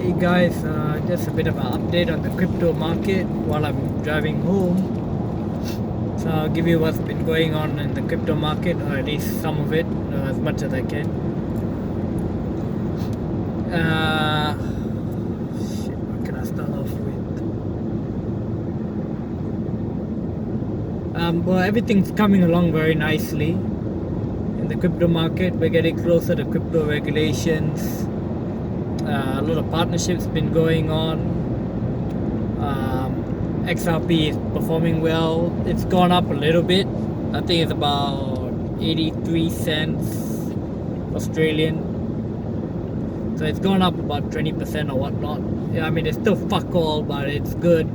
Hey guys, just a bit of an update on the crypto market while I'm driving home. So I'll give you what's been going on in the crypto market, or at least some of it, as much as I can. What can I start off with? Well, everything's coming along very nicely in the crypto market. We're getting closer to crypto regulations. A lot of partnerships been going on. XRP is performing well. It's gone up a little bit. I think it's about 83 cents Australian. So it's gone up about 20% or whatnot. Yeah, I mean, it's still fuck all, but it's good.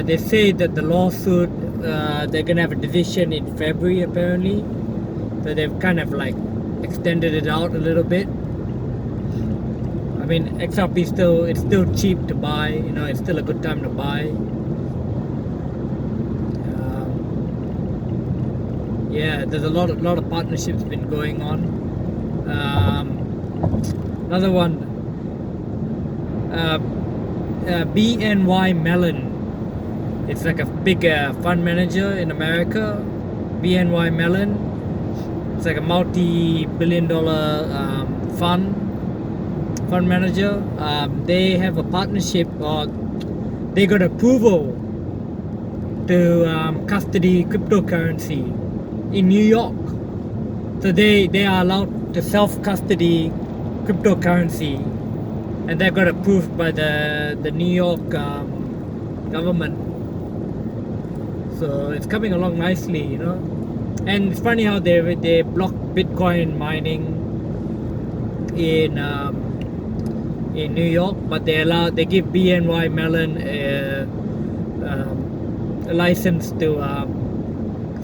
They say that the lawsuit, they're gonna have a decision in February apparently. So they've kind of like extended it out a little bit. I mean, XRP it's still cheap to buy. You know, it's still a good time to buy. Yeah, there's a lot of partnerships been going on. Another one, BNY Mellon. It's like a big fund manager in America. BNY Mellon. It's like a multi-billion-dollar fund manager. They have a partnership, or they got approval to custody cryptocurrency in New York. So they are allowed to self-custody cryptocurrency, and that got approved by the New York government. So it's coming along nicely, you know. And it's funny how they blocked Bitcoin mining in New York, but they give BNY Mellon a license to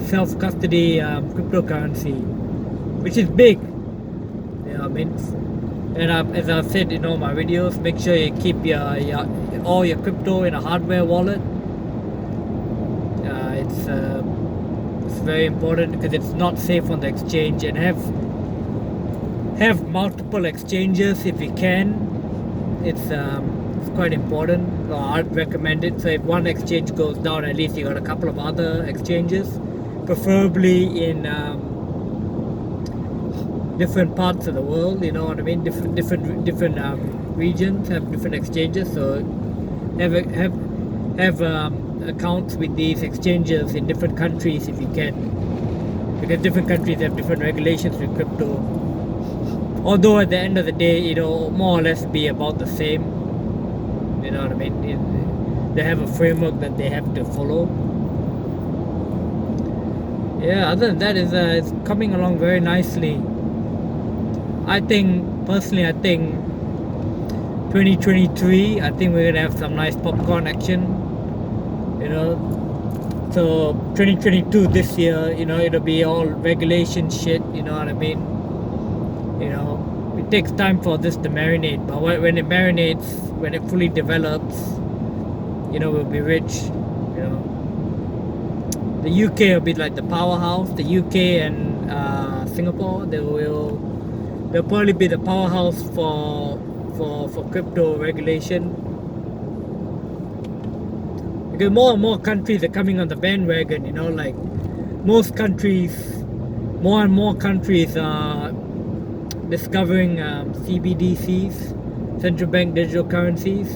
self-custody cryptocurrency, which is big. You know what I mean? And as I've said in all my videos, make sure you keep all your crypto in a hardware wallet. It's very important because it's not safe on the exchange, and have multiple exchanges if you can. It's quite important. I'd recommend it. So if one exchange goes down, at least you got a couple of other exchanges, preferably in different parts of the world. You know what I mean? Different regions have different exchanges. So have accounts with these exchanges in different countries if you can, because different countries have different regulations with crypto. Although at the end of the day, it'll more or less be about the same. You know what I mean? They have a framework that they have to follow. Yeah, other than that, it's coming along very nicely. I think 2023, I think we're gonna have some nice popcorn action. You know, so 2022 this year, you know, it'll be all regulation shit. You know what I mean? You know, it takes time for this to marinate, but when it marinates, when it fully develops, you know, we'll be rich. You know, the UK will be like the powerhouse. The UK and Singapore, they'll probably be the powerhouse for crypto regulation, because more and more countries are coming on the bandwagon. You know, like most countries, more and more countries are discovering CBDCs, central bank digital currencies.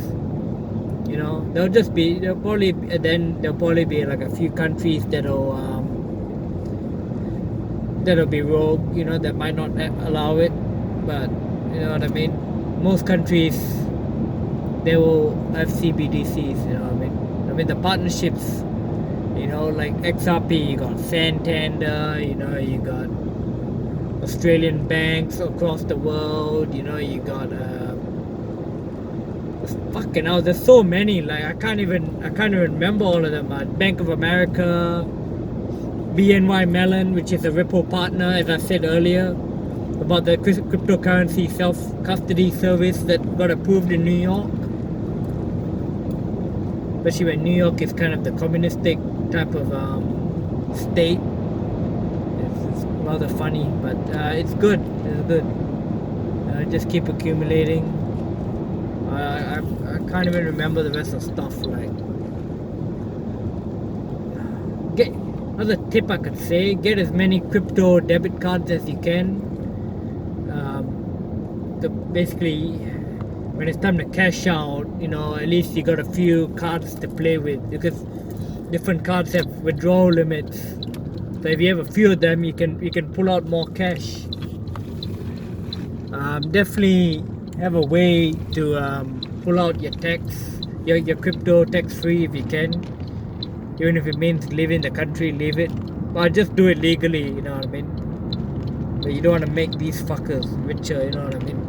You know, there'll probably be like a few countries that'll be rogue. You know, that might not allow it, but you know what I mean. Most countries, they will have CBDCs. You know what I mean. I mean the partnerships. You know, like XRP, you got Santander. You know, you got Australian banks across the world. You know, you got fucking hell, there's so many. Like I can't even remember all of them. Bank of America, BNY Mellon, which is a Ripple partner, as I said earlier, about the cryptocurrency self-custody service that got approved in New York. Especially when New York is kind of the communistic type of state. It's rather funny, but it's good. It's good. Just keep accumulating. I can't even remember the rest of stuff. Like, get another tip I could say: get as many crypto debit cards as you can. Basically, when it's time to cash out, at least you got a few cards to play with, because different cards have withdrawal limits. So if you have a few of them, you can pull out more cash. Definitely have a way to pull out your your crypto tax free if you can. Even if it means leaving the country, leave it. But just do it legally, you know what I mean? But you don't want to make these fuckers richer, you know what I mean?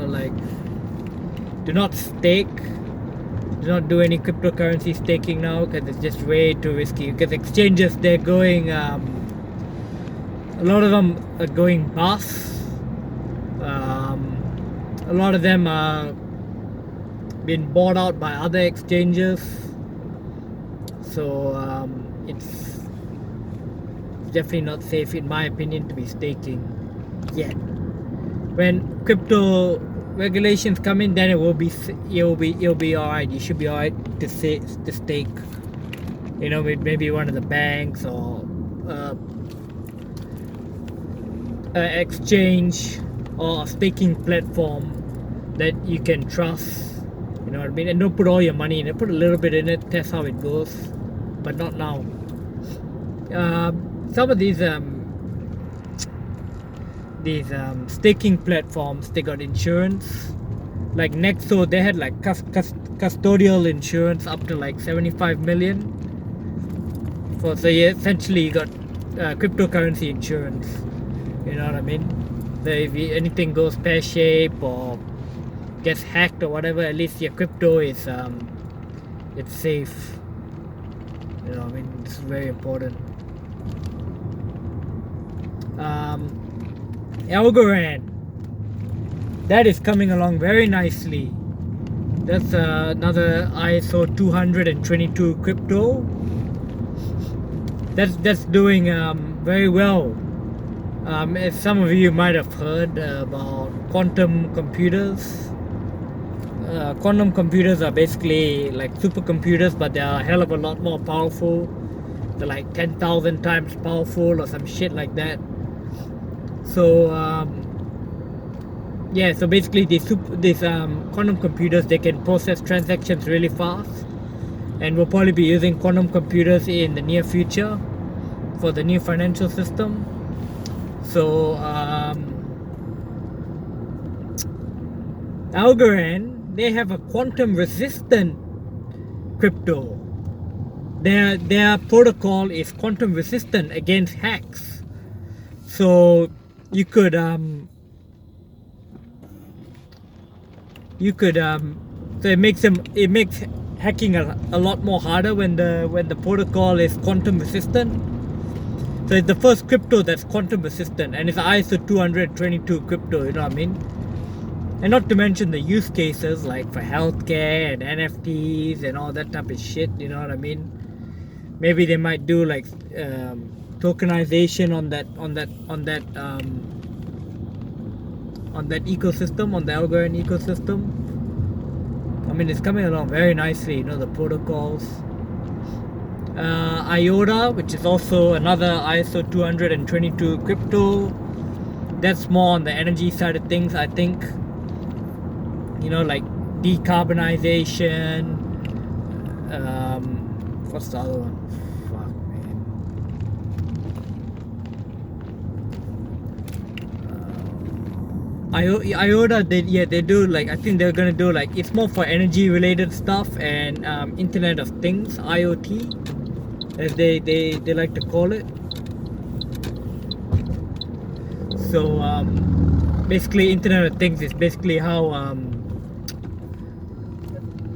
Like, do not stake. Do not do any cryptocurrency staking now, because it's just way too risky. Because exchanges, they're going, a lot of them are going bust. A lot of them are being bought out by other exchanges. So it's definitely not safe, in my opinion, to be staking yet. When crypto regulations come in, then you'll be alright. You should be alright to stake. With maybe one of the banks or exchange or a staking platform that you can trust. You know what I mean? And don't put all your money in it. Put a little bit in it. Test how it goes, but not now. Some of these staking platforms, they got insurance. Like Nexo, they had like custodial insurance up to like 75 million. So essentially you got cryptocurrency insurance. You know what I mean? So if anything goes pear-shaped or gets hacked or whatever, at least your crypto is it's safe. You know what I mean? It's very important. Algorand, that is coming along very nicely. That's another ISO 222 crypto. That's doing very well. As some of you might have heard about quantum computers. Quantum computers are basically like supercomputers, but they are a hell of a lot more powerful. They're like 10,000 times powerful or some shit like that. So so basically these quantum computers, they can process transactions really fast, and we'll probably be using quantum computers in the near future for the new financial system. So Algorand, they have a quantum resistant crypto. Their protocol is quantum resistant against hacks. So you could so it makes hacking a lot more harder when the protocol is quantum resistant. So it's the first crypto that's quantum resistant, and it's ISO 222 crypto, you know what I mean? And not to mention the use cases like for healthcare and NFTs and all that type of shit, you know what I mean? Maybe they might do like tokenization on that ecosystem, on the Algorand ecosystem. I mean, it's coming along very nicely, the protocols. IOTA, which is also another ISO 222 crypto. That's more on the energy side of things, I think. Like decarbonization. What's the other one? IOTA, they do like, I think they're gonna do like, it's more for energy related stuff and Internet of Things, IoT, as they like to call it. So basically Internet of Things is basically how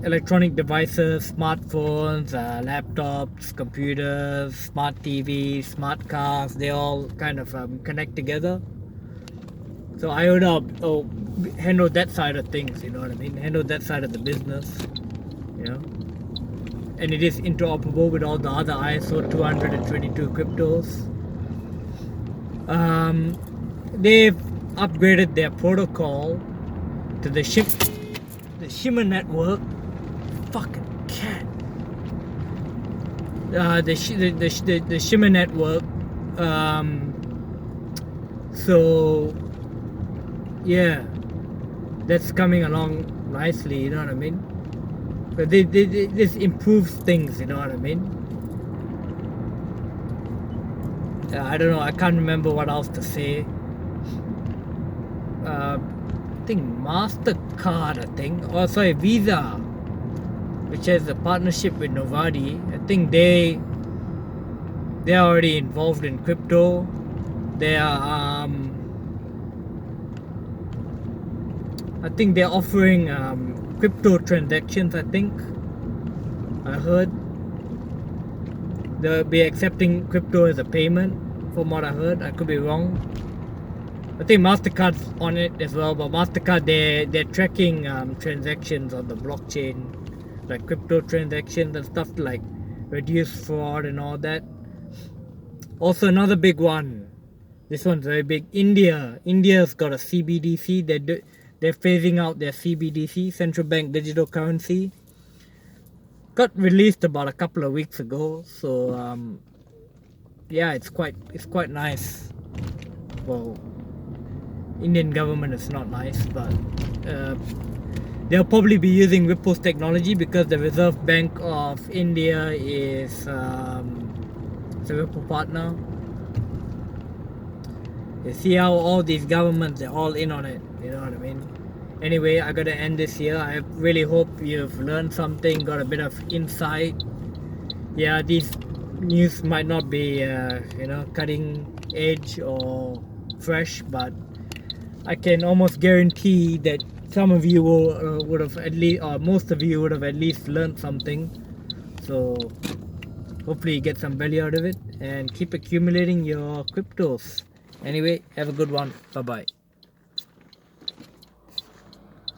electronic devices, smartphones, laptops, computers, smart TVs, smart cars, they all kind of connect together. So IOTA handle that side of things, you know what I mean? Handle that side of the business, and it is interoperable with all the other ISO 222 cryptos. They've upgraded their protocol to the Shimmer network. Fucking cat. The Shimmer network. So yeah, that's coming along nicely. You know what I mean? But this improves things. You know what I mean? I don't know. I can't remember what else to say. I think MasterCard. I think. Oh, sorry, Visa, which has a partnership with Novadi. I think they're already involved in crypto. They are. I think they're offering crypto transactions. I think I heard they'll be accepting crypto as a payment. From what I heard, I could be wrong. I think MasterCard's on it as well, but MasterCard they're tracking transactions on the blockchain, like crypto transactions and stuff to like reduce fraud and all that. Also, another big one. This one's very big. India's got a CBDC. They're phasing out their CBDC, central bank digital currency. Got released about a couple of weeks ago. So yeah, it's quite nice. Well, Indian government is not nice, but they'll probably be using Ripple's technology because the Reserve Bank of India is a Ripple partner. You see how all these governments are all in on it, you know what I mean? Anyway, I gotta end this here. I really hope you've learned something, got a bit of insight. Yeah, these news might not be cutting edge or fresh, but I can almost guarantee that some of you would have at least, or most of you would have at least learned something. So hopefully you get some value out of it and keep accumulating your cryptos. Anyway, have a good one. Bye bye.